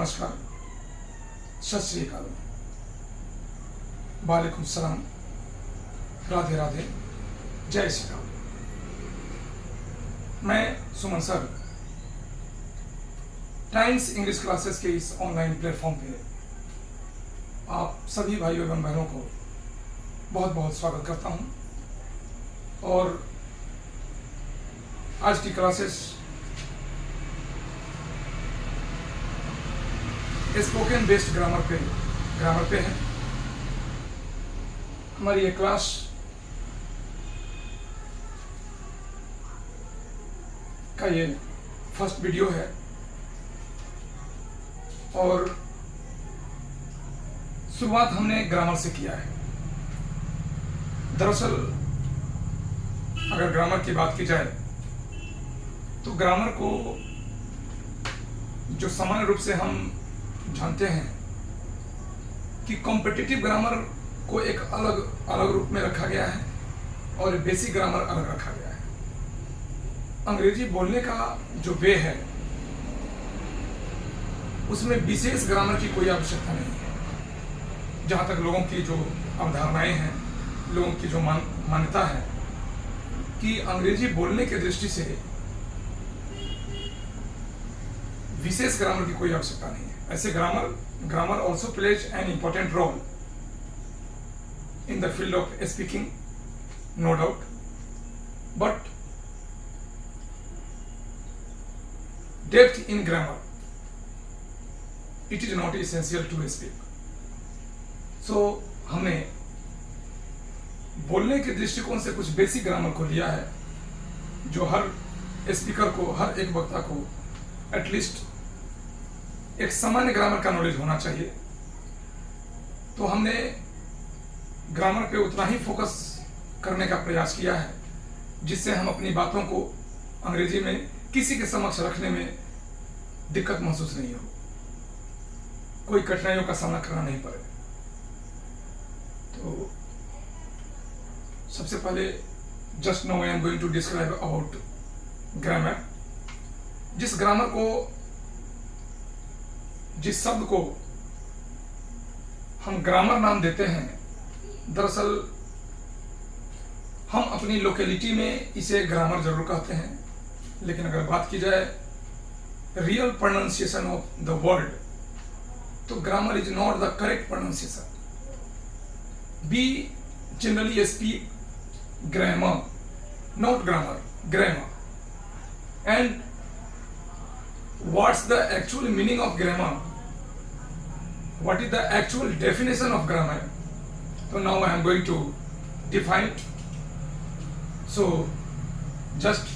नमस्कार, सत श्री अकाल, वालेकुम सलाम, राधे राधे, जय श्री राम। मैं सुमन सर टाइम्स इंग्लिश क्लासेस के इस ऑनलाइन प्लेटफॉर्म पे आप सभी भाइयों एवं बहनों को बहुत बहुत स्वागत करता हूं। और आज की क्लासेस स्पोकन बेस्ड ग्रामर पे है। हमारी ये क्लास का ये फर्स्ट वीडियो है और शुरुआत हमने ग्रामर से किया है। दरअसल अगर ग्रामर की बात की जाए तो ग्रामर को जो सामान्य रूप से हम जानते हैं कि कॉम्पिटिटिव ग्रामर को एक अलग रूप में रखा गया है और बेसिक ग्रामर अलग रखा गया है। अंग्रेजी बोलने का जो वे है उसमें विशेष ग्रामर की कोई आवश्यकता नहीं है। जहाँ तक लोगों की जो अवधारणाएं हैं, लोगों की जो मान्यता है कि अंग्रेजी बोलने की दृष्टि से विशेष ग्रामर की कोई आवश्यकता नहीं है। ऐसे grammar also plays an important role in the field of speaking, no doubt, but depth in grammar, it is not essential to speak. So हमने बोलने के दृष्टिकोण से कुछ बेसिक ग्रामर को लिया है जो हर स्पीकर को, हर एक वक्ता को एटलीस्ट एक सामान्य ग्रामर का नॉलेज होना चाहिए। तो हमने ग्रामर पे उतना ही फोकस करने का प्रयास किया है जिससे हम अपनी बातों को अंग्रेजी में किसी के समक्ष रखने में दिक्कत महसूस नहीं हो, कोई कठिनाइयों का सामना करना नहीं पड़े। तो सबसे पहले just now I am going to describe about grammar. जिस शब्द को हम ग्रामर नाम देते हैं, दरअसल हम अपनी लोकेलिटी में इसे ग्रामर जरूर कहते हैं, लेकिन अगर बात की जाए real pronunciation of the word तो grammar is not the correct pronunciation. We generally speak grammar, not grammar, grammar. And what's the actual meaning of grammar? What is the actual definition of grammar? So now I am going to define it. So just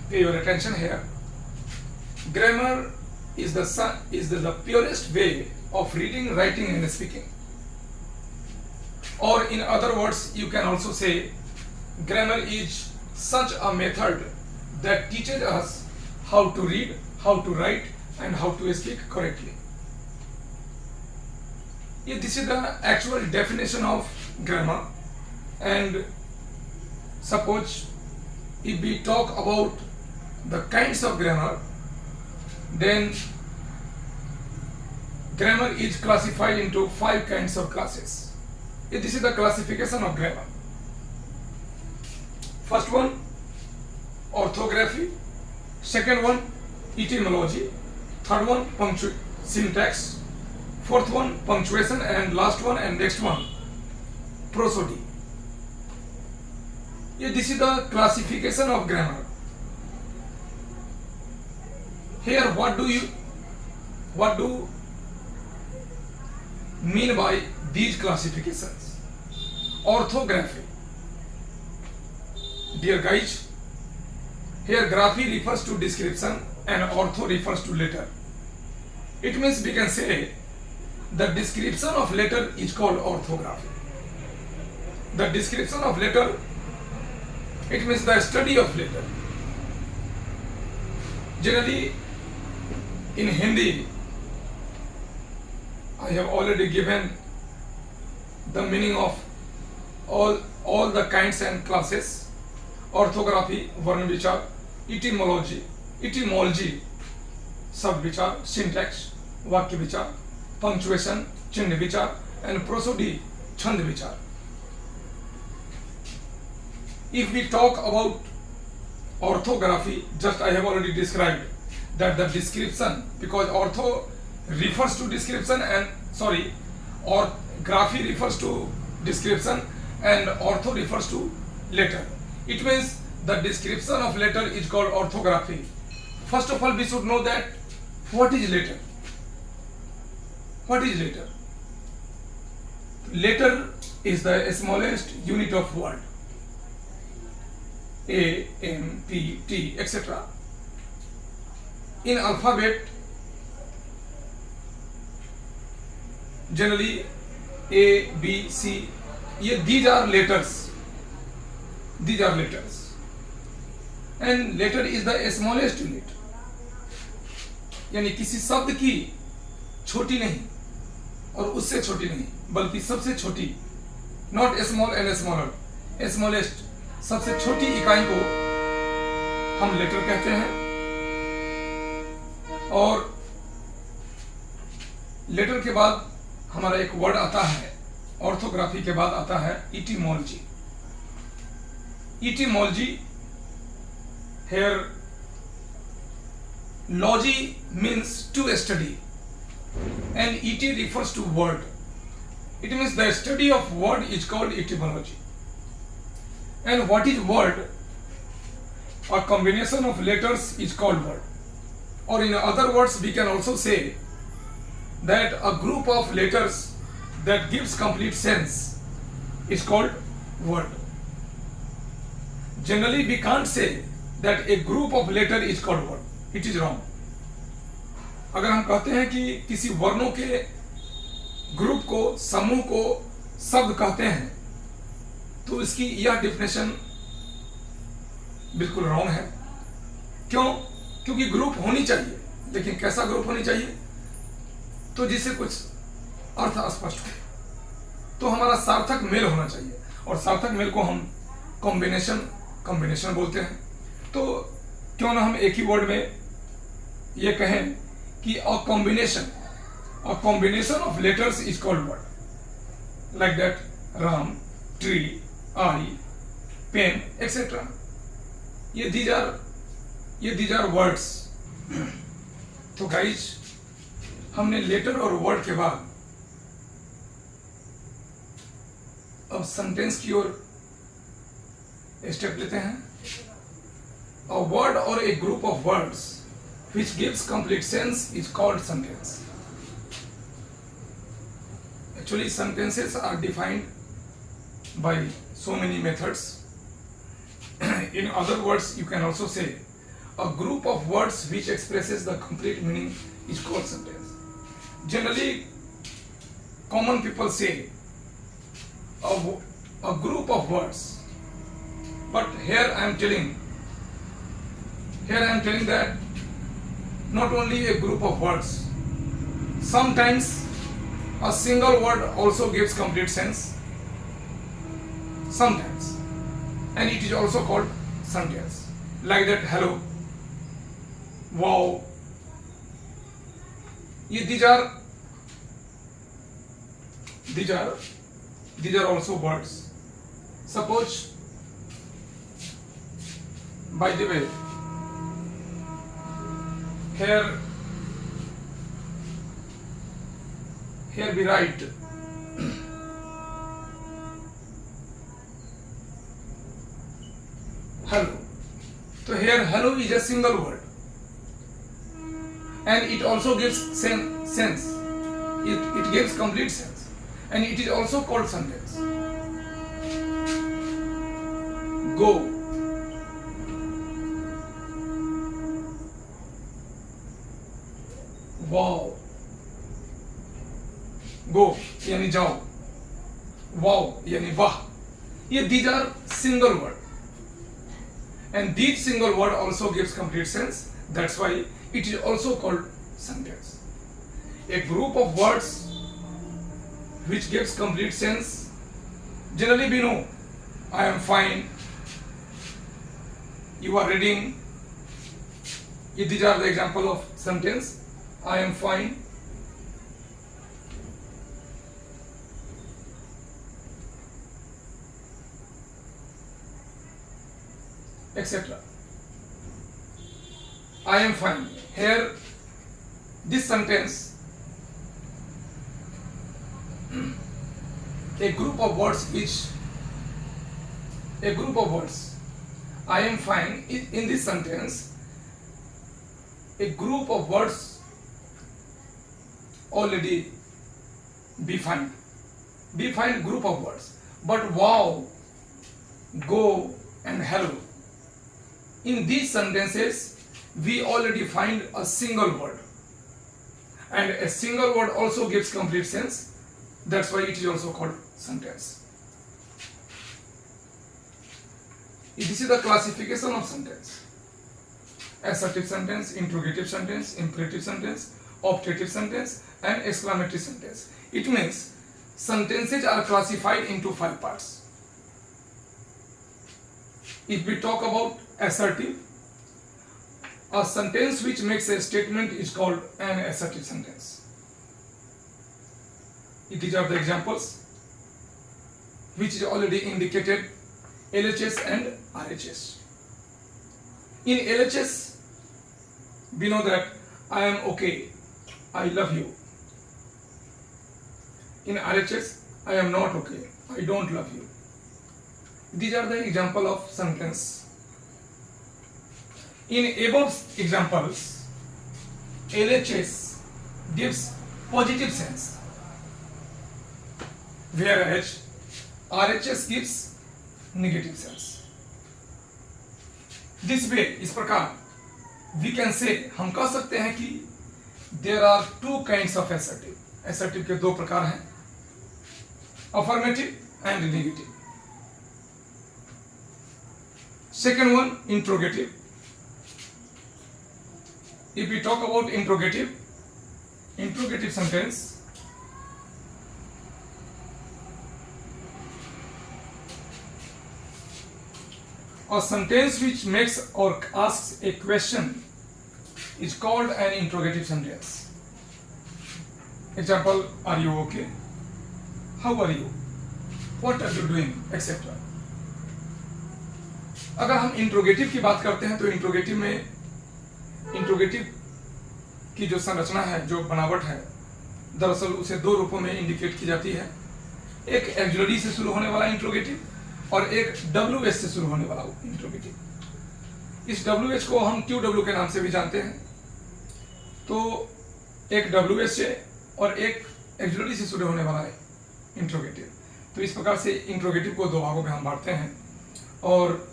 pay your attention here. Grammar is the purest way of reading, writing and speaking. Or in other words, you can also say grammar is such a method that teaches us how to read, how to write and how to speak correctly. This is the actual definition of grammar. And suppose if we talk about the kinds of grammar, then grammar is classified into 5 kinds of classes. This is the classification of grammar. First one, orthography. Second one, etymology. Third one, syntax. Fourth one, punctuation. And last one and next one, prosody. This is the classification of grammar. Here, what do mean by these classifications? Orthography. Dear guys, here graphy refers to description and ortho refers to letter. It means we can say the description of letter is called orthography. The description of letter, it means the study of letter. Generally in Hindi, I have already given the meaning of all the kinds and classes: orthography, Varna Vichar, etymology, शब्द विचार, syntax वाक्य विचार, punctuation चिन्ह विचार, and prosody छंद विचार. If we talk about orthography, just I have already described that the description, because ortho refers to description or graphy refers to description and ortho refers to letter. It means the description of letter is called orthography. First of all, we should know that what is letter. What is letter? Letter is the smallest unit of word. A, M, P, T, etc. In alphabet, generally A, B, C, these are letters. These are letters. And letter is the smallest unit. यानी किसी शब्द की छोटी नहीं और उससे छोटी नहीं, बल्कि सबसे छोटी, not small and smaller, smallest, सबसे छोटी इकाई को हम लेटर कहते हैं. और लेटर के बाद हमारा एक वर्ड आता है, ऑर्थोग्राफी के बाद आता है etymology. Etymology, here logy means to study and et refers to word. It means the study of word is called etymology. And what is word? A combination of letters is called word. Or in other words, we can also say that a group of letters that gives complete sense is called word. Generally, we can't say that a group of letter is called word. It is wrong. अगर हम कहते हैं कि किसी वर्णों के group को, समूह को शब्द कहते हैं, तो इसकी यह डेफिनेशन बिल्कुल रॉन्ग है. क्यों? क्योंकि ग्रुप होनी चाहिए, लेकिन कैसा ग्रुप होनी चाहिए? तो जिससे कुछ अर्थ स्पष्ट हो, तो हमारा सार्थक मेल होना चाहिए. और सार्थक मेल को हम कॉम्बिनेशन बोलते हैं. तो क्यों ना हम एक ही वर्ड में ये कहें कि a combination of letters is called word. Like that, Ram, tree, I, pen, etcetera. ये दीज आर वर्ड्स. तो गाइज, हमने लेटर और वर्ड के बाद अब सेंटेंस की ओर स्टेप लेते हैं. A word or a group of words which gives complete sense is called sentence. Actually, sentences are defined by so many methods. In other words, you can also say a group of words which expresses the complete meaning is called sentence. Generally, common people say a group of words, but here I am telling that not only a group of words, sometimes a single word also gives complete sense, sometimes, and it is also called sentence. Like that, hello, wow, these are also words. Suppose, by the way, here we write hello. So here hello is a single word and it also gives sense. It gives complete sense and it is also called sentence. Go, wow, go यानी जाओ, wow यानी वाह. These are single word and these single word also gives complete sense. That's why it is also called sentence. A group of words which gives complete sense, generally we know I am fine, you are reading, These are the example of sentence. I am fine. Etc. I am fine. Here, this sentence, a group of words I am fine. In this sentence, a group of words already defined group of words. But wow, go, and hello, in these sentences we already find a single word, and a single word also gives complete sense. That's why it is also called sentence. This is the classification of sentence: assertive sentence, interrogative sentence, imperative sentence, optative sentence, and exclamatory sentence. It means sentences are classified into 5 parts. If we talk about assertive, a sentence which makes a statement is called an assertive sentence. These are the examples which is already indicated: LHS and RHS. In LHS, we know that I am okay, I love you. In RHS, I am not okay, I don't love you. These are the example of sentence. In above examples, LHS gives positive sense, whereas RHS gives negative sense. This way, इस प्रकार, we can say, हम कह सकते हैं कि there are 2 kinds of assertive. Assertive के 2 प्रकार हैं, affirmative and negative. Second one, interrogative. If we talk about interrogative sentence, a sentence which makes or asks a question is called an interrogative sentence. Example: are you okay? How are you? What are you doing? Etc. अगर हम interrogative की बात करते हैं तो interrogative की जो संरचना है, जो बनावट है, दरअसल उसे 2 रूपों में इंडिकेट की जाती है. एक एक्सिलरी से शुरू होने वाला इंट्रोगेटिव और एक WH से शुरू होने वाला इंट्रोगेटिव. इस WH को हम QW के नाम से भी जानते हैं. तो एक WH से और एक एक्सिलरी से शुरू होने वाला है इंट्रोगेटिव. तो इस प्रकार से इंट्रोगेटिव को 2 भागों में हम बांटते हैं. और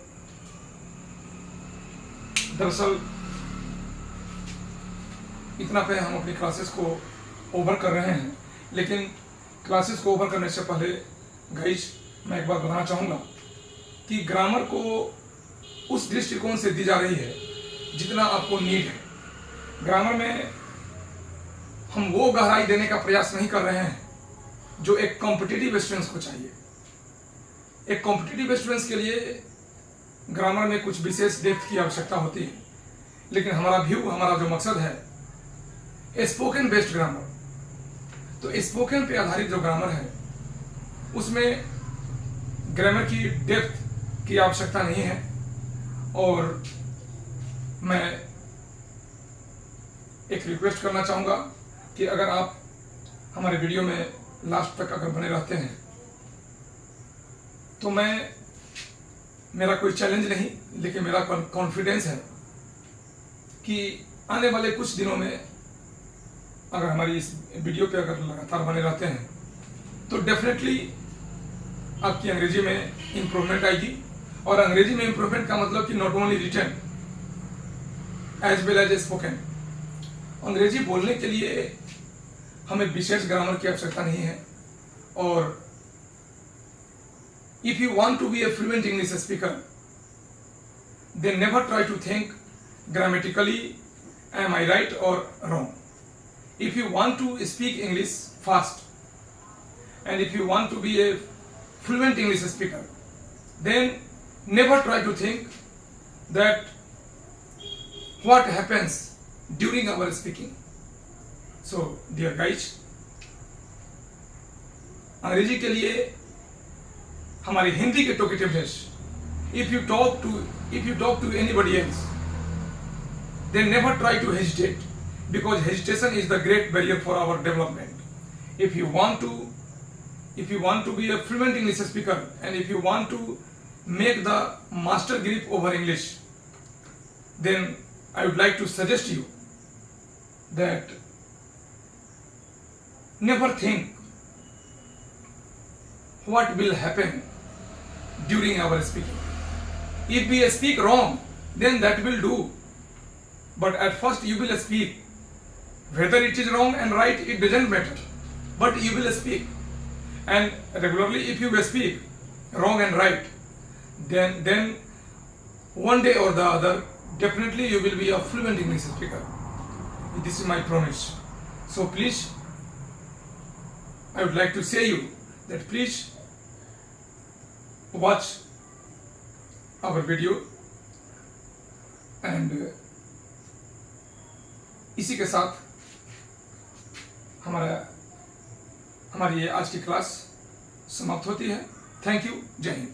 दरअसल इतना पे हम अपनी क्लासेस को ओवर कर रहे हैं, लेकिन क्लासेस को ओवर करने से पहले गाइस मैं एक बात बताना चाहूँगा कि ग्रामर को उस दृष्टिकोण से दी जा रही है जितना आपको नीड है. ग्रामर में हम वो गहराई देने का प्रयास नहीं कर रहे हैं जो एक कॉम्पिटिटिव स्टूडेंट्स को चाहिए. एक कॉम्पिटिटिव स्टूडेंट्स के लिए ग्रामर में कुछ विशेष डेप्थ की आवश्यकता होती है, लेकिन हमारा जो मकसद है स्पोकन बेस्ड ग्रामर. तो स्पोकन पे आधारित जो ग्रामर है उसमें ग्रामर की डेप्थ की आवश्यकता नहीं है. और मैं एक रिक्वेस्ट करना चाहूँगा कि अगर आप हमारे वीडियो में लास्ट तक अगर बने रहते हैं तो मेरा कोई चैलेंज नहीं, लेकिन मेरा कॉन्फिडेंस है कि आने वाले कुछ दिनों में अगर हमारी इस वीडियो पे अगर लगातार बने रहते हैं तो डेफिनेटली आपकी अंग्रेजी में इम्प्रूवमेंट आएगी. और अंग्रेजी में इम्प्रूवमेंट का मतलब कि not only written as well as spoken. अंग्रेजी बोलने के लिए हमें विशेष ग्रामर की आवश्यकता नहीं है. और if you want to be a fluent English speaker, then never try to think grammatically, am I right or wrong. If you want to speak English fast, and if you want to be a fluent English speaker, then never try to think that what happens during our speaking. So dear guys, अंग्रेजी के लिए हमारी हिंदी के टोकेटिवनेस, if you talk to anybody else, then never try to hesitate, because hesitation is the great barrier for our development. If you want to be a fluent English speaker, and if you want to make the master grip over English, then I would like to suggest you that never think what will happen during our speaking. If we speak wrong, then that will do. But at first you will speak. Whether it is wrong and right, it doesn't matter. But you will speak. And regularly if you will speak wrong and right, then one day or the other, definitely you will be a fluent English speaker. This is my promise. So please, I would like to say you that please watch our video, and इसी के साथ हमारी ये आज की class समाप्त होती है। थैंक यू, जय हिंद।